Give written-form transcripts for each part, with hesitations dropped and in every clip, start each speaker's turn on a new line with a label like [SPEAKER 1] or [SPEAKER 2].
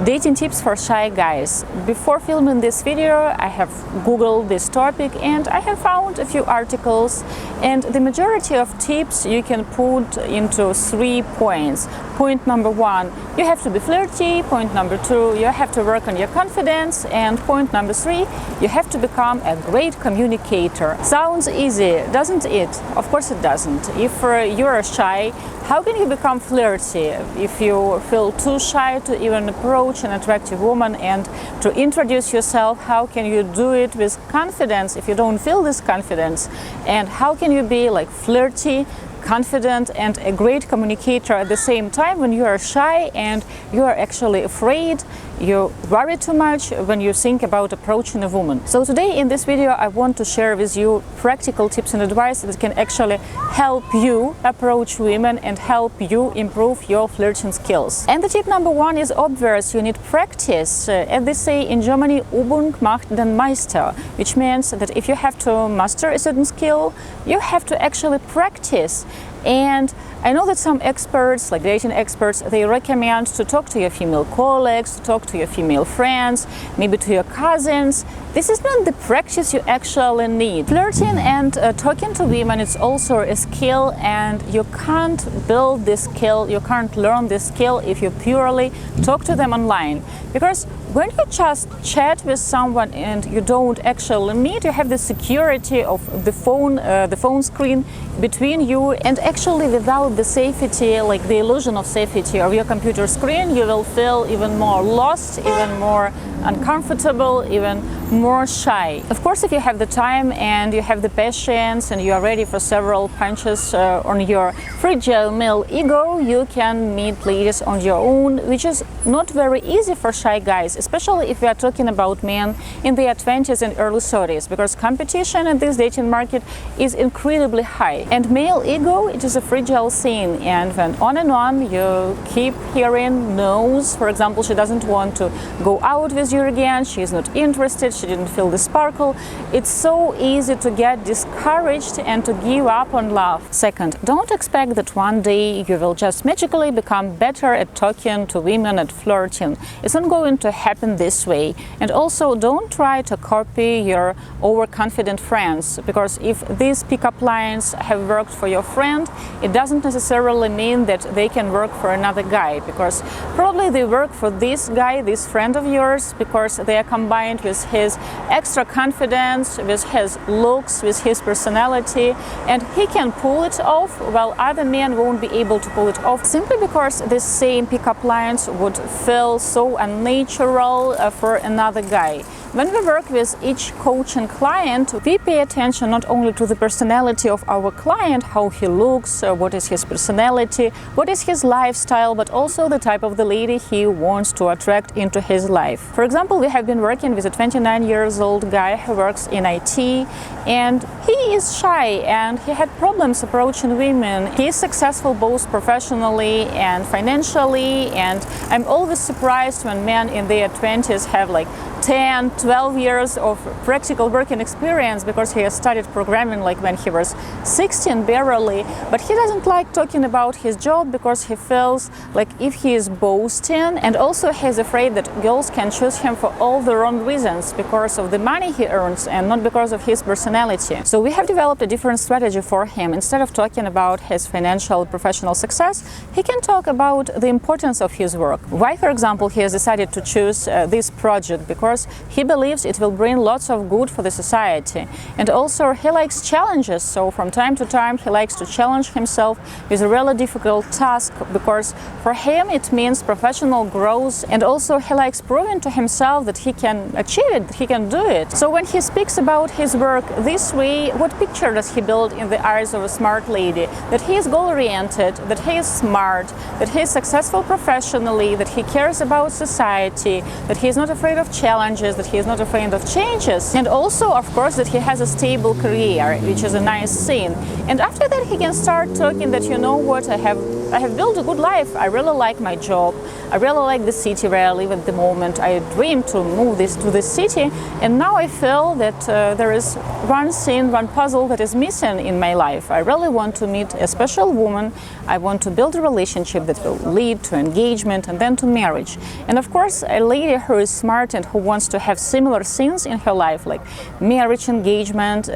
[SPEAKER 1] Dating tips for shy guys. Before filming this video, I have Googled this topic and I have found a few articles, and the majority of tips you can put into 3 points. Point number 1, you have to be flirty. Point number 2, you have to work on your confidence. And point number 3, you have to become a great communicator. Sounds easy, doesn't it? Of course it doesn't. If you're shy, how can you become flirty? If you feel too shy to even approach an attractive woman and to introduce yourself, how can you do it with confidence if you don't feel this confidence? And how can you be like flirty, confident and a great communicator at the same time when you are shy and you are actually afraid, you worry too much when you think about approaching a woman? So today in this video I want to share with you practical tips and advice that can actually help you approach women and help you improve your flirting skills. And the tip number 1 is obvious: you need practice. As they say in Germany, Übung macht den Meister, which means that if you have to master a certain skill, you have to actually practice. And I know that some experts, like dating experts, they recommend to talk to your female colleagues, to talk to your female friends, maybe to your cousins. This is not the practice you actually need. Flirting and talking to women is also a skill, and you can't build this skill, you can't learn this skill if you purely talk to them online. Because when you just chat with someone and you don't actually meet, you have the security of the phone screen between you, and actually without the safety, like the illusion of safety of your computer screen, you will feel even more lost, even more uncomfortable, even more shy. Of course, if you have the time and you have the patience and you are ready for several punches on your fragile male ego, you can meet ladies on your own, which is not very easy for shy guys, especially if we are talking about men in their 20s and early 30s, because competition in this dating market is incredibly high. And male ego, it is a fragile thing, and when on and on you keep hearing no's. For example, she doesn't want to go out with you again, she is not interested, she didn't feel the sparkle. It's so easy to get discouraged and to give up on love. Second, don't expect that one day you will just magically become better at talking to women, at flirting. It's not going to happen this way. And also, don't try to copy your overconfident friends, because if these pickup lines have worked for your friend, it doesn't necessarily mean that they can work for another guy, because probably they work for this guy, this friend of yours, because they are combined with his extra confidence, with his looks, with his personality, and he can pull it off while other men won't be able to pull it off, simply because the same pickup lines would feel so unnatural for another guy. When we work with each coach and client, we pay attention not only to the personality of our client, how he looks, what is his personality, what is his lifestyle, but also the type of the lady he wants to attract into his life. For example, we have been working with a 29-year-old guy who works in IT, and he is shy and he had problems approaching women. He is successful both professionally and financially, and I'm always surprised when men in their 20s have like 10, 12 years of practical working experience, because he has studied programming like when he was 16 barely, but he doesn't like talking about his job because he feels like if he is boasting, and also he's afraid that girls can choose him for all the wrong reasons, because of the money he earns and not because of his personality. So we have developed a different strategy for him. Instead of talking about his financial professional success, he can talk about the importance of his work. Why, for example, he has decided to choose this project? Because he believes it will bring lots of good for the society. And also he likes challenges, so from time to time he likes to challenge himself with a really difficult task, because for him it means professional growth, and also he likes proving to himself that he can achieve it, that he can do it. So when he speaks about his work this way, what picture does he build in the eyes of a smart lady? That he is goal-oriented, that he is smart, that he is successful professionally, that he cares about society, that he is not afraid of challenges, that he is not afraid of changes, and also, of course, that he has a stable career, which is a nice thing. And after that he can start talking that, you know what, I have built a good life, I really like my job, I really like the city where I live at the moment. I dream to move to this city, and now I feel that there is one scene, one puzzle that is missing in my life. I really want to meet a special woman. I want to build a relationship that will lead to engagement and then to marriage. And of course, a lady who is smart and who wants to have similar things in her life, like marriage, engagement,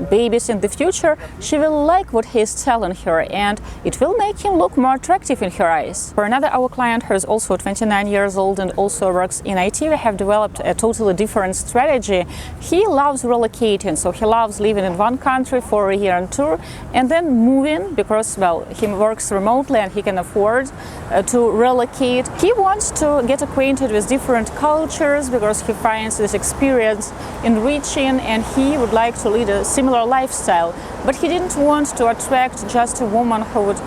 [SPEAKER 1] babies in the future, she will like what he is telling her, and it will make him look more attractive in her eyes. For another, our client who is also 29 years old and also works in IT, we have developed a totally different strategy. He loves relocating, so he loves living in one country for a year and tour and then moving because, well, he works remotely and he can afford to relocate. He wants to get acquainted with different cultures because he finds this experience enriching and he would like to lead a similar lifestyle. But he didn't want to attract just a woman who would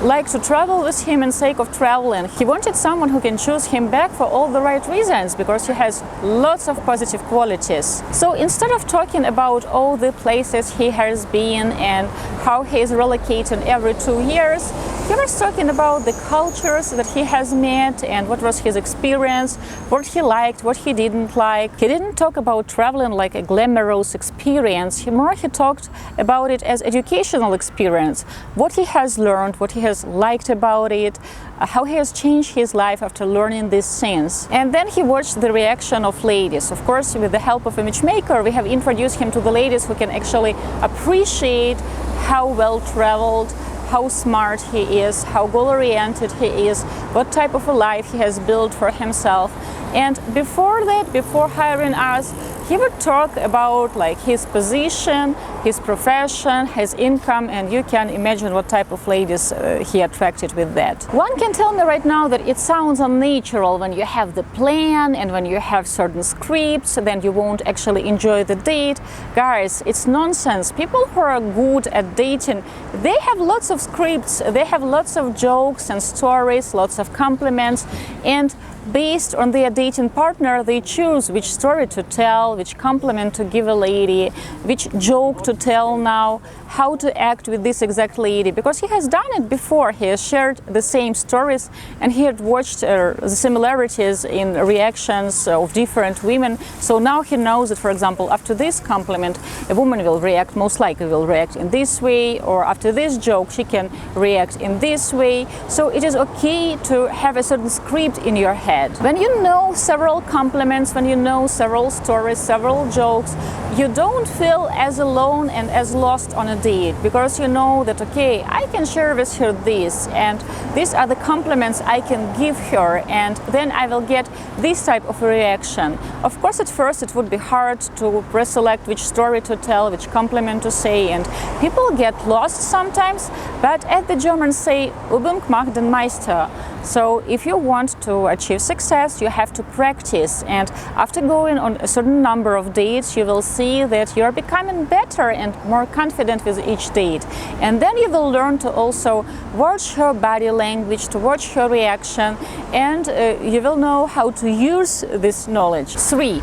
[SPEAKER 1] like to travel with him in sake of traveling. He wanted someone who can choose him back for all the right reasons because he has lots of positive qualities. So instead of talking about all the places he has been and how he is relocating every 2 years, he was talking about the cultures that he has met and what was his experience, what he liked, what he didn't like. He didn't talk about traveling like a glamorous experience. He talked about it as educational experience, what he has learned, what he has liked about it, how he has changed his life after learning these things. And then he watched the reaction of ladies. Of course, with the help of a matchmaker, we have introduced him to the ladies who can actually appreciate how well traveled, how smart he is, how goal-oriented he is, what type of a life he has built for himself. And before that, before hiring us, he would talk about like his position, his profession, his income, and you can imagine what type of ladies he attracted with that. One can tell me right now that it sounds unnatural when you have the plan and when you have certain scripts, then you won't actually enjoy the date. Guys, it's nonsense. People who are good at dating, they have lots of scripts, they have lots of jokes and stories, lots of compliments, and based on their dating partner, they choose which story to tell, which compliment to give a lady, which joke to tell now, how to act with this exact lady, because he has done it before. He has shared the same stories and he had watched the similarities in reactions of different women. So now he knows that, for example, after this compliment, a woman will react, most likely will react in this way, or after this joke, she can react in this way. So it is okay to have a certain script in your head. When you know several compliments, when you know several stories, several jokes, you don't feel as alone and as lost on a date, because you know that, okay, I can share with her this, and these are the compliments I can give her, and then I will get this type of a reaction. Of course, at first it would be hard to pre-select which story to tell, which compliment to say, and people get lost sometimes, but as the Germans say, Übung macht den Meister. So if you want to achieve success, you have to practice, and after going on a certain number of dates, you will see that you are becoming better and more confident with each date. And then you will learn to also watch her body language, to watch her reaction, and you will know how to use this knowledge. 3.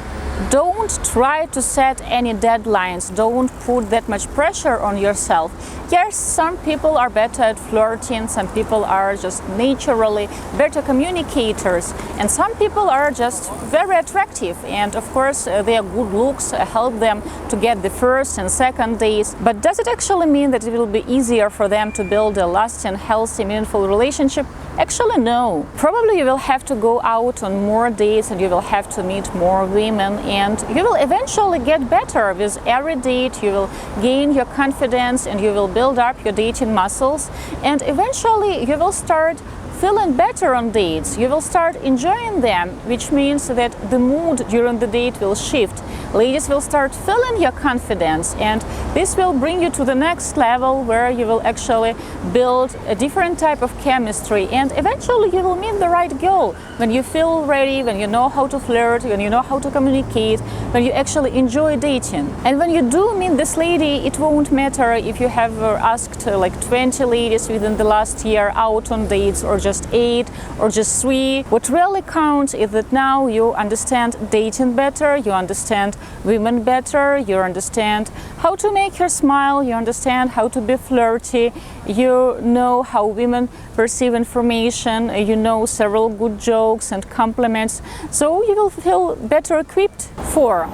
[SPEAKER 1] Don't try to set any deadlines. Don't put that much pressure on yourself. Yes, some people are better at flirting, some people are just naturally better communicators, and some people are just very attractive, and of course their good looks help them to get the first and second dates. But does it actually mean that it will be easier for them to build a lasting, healthy, meaningful relationship? Actually, no. Probably you will have to go out on more dates and you will have to meet more women, and you will eventually get better with every date. You will gain your confidence and you will build up your dating muscles, and eventually you will start feeling better on dates. You will start enjoying them, which means that the mood during the date will shift. Ladies will start feeling your confidence, and this will bring you to the next level where you will actually build a different type of chemistry, and eventually you will meet the right girl when you feel ready, when you know how to flirt, when you know how to communicate, when you actually enjoy dating. And when you do meet this lady, it won't matter if you have asked like 20 ladies within the last year out on dates, or just 8 or just 3. What really counts is that now you understand dating better, you understand women better, you understand how to make her smile, you understand how to be flirty, you know how women perceive information, you know several good jokes and compliments, so you will feel better equipped. 4.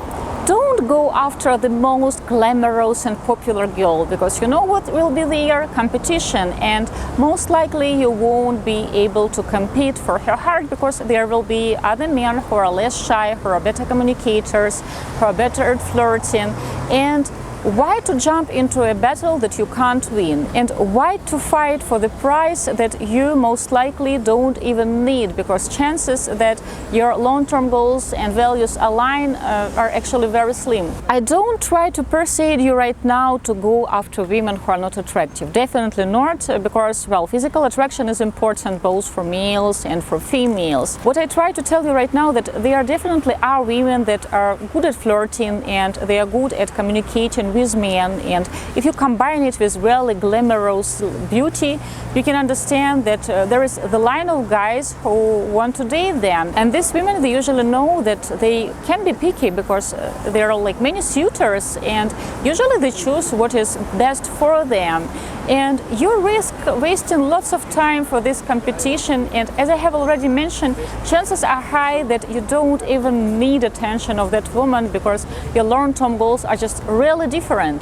[SPEAKER 1] Don't go after the most glamorous and popular girl, because you know what will be there? Competition, and most likely you won't be able to compete for her heart, because there will be other men who are less shy, who are better communicators, who are better at flirting. And why to jump into a battle that you can't win? And why to fight for the prize that you most likely don't even need? Because chances that your long-term goals and values align are actually very slim. I don't try to persuade you right now to go after women who are not attractive. Definitely not, because, well, physical attraction is important both for males and for females. What I try to tell you right now, that there definitely are women that are good at flirting and they are good at communicating with men, and if you combine it with really glamorous beauty, you can understand that there is the line of guys who want to date them. And these women, they usually know that they can be picky, because there are like many suitors, and usually they choose what is best for them. And you risk wasting lots of time for this competition, and as I have already mentioned, chances are high that you don't even need attention of that woman, because your long-term goals are just really different.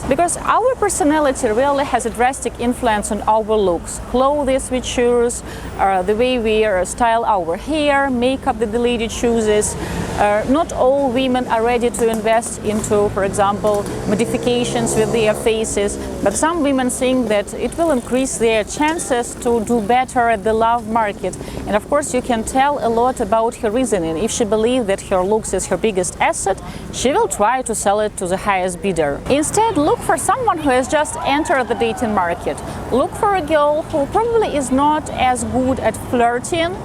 [SPEAKER 1] Because our personality really has a drastic influence on our looks. Clothes we choose, the way we style our hair, makeup that the lady chooses. Not all women are ready to invest into, for example, modifications with their faces, but some women think that it will increase their chances to do better at the love market. And of course, you can tell a lot about her reasoning. If she believes that her looks is her biggest asset, she will try to sell it to the highest bidder. Instead, look for someone who has just entered the dating market. Look for a girl who probably is not as good at flirting,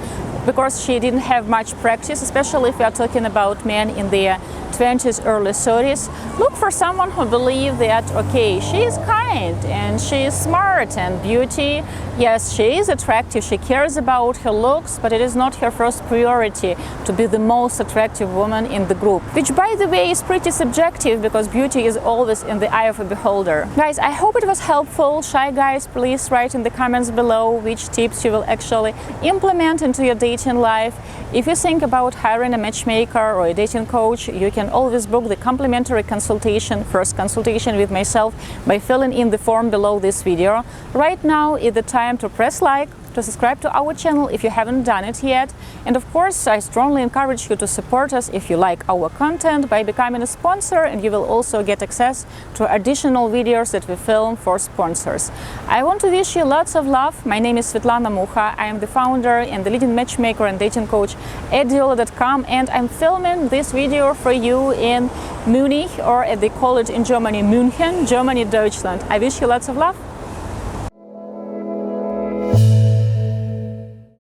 [SPEAKER 1] because she didn't have much practice, especially if we are talking about men in their 20s, early 30s. Look for someone who believes that, okay, she is kind and she is smart and beauty. Yes, she is attractive, she cares about her looks, but it is not her first priority to be the most attractive woman in the group. Which, by the way, is pretty subjective, because beauty is always in the eye of a beholder. Guys, I hope it was helpful. Shy guys, please write in the comments below which tips you will actually implement into your dating life. If you think about hiring a matchmaker or a dating coach, you can always book the complimentary consultation, first consultation with myself, by filling in the form below this video. Right now is the time to press like, to subscribe to our channel if you haven't done it yet, and of course I strongly encourage you to support us if you like our content by becoming a sponsor, and you will also get access to additional videos that we film for sponsors. I want to wish you lots of love. My name is Svetlana Mucha. I am the founder and the leading matchmaker and dating coach at Diolli.com, and I'm filming this video for you in Munich, or at the college in Germany, München, Germany, Deutschland. I wish you lots of love.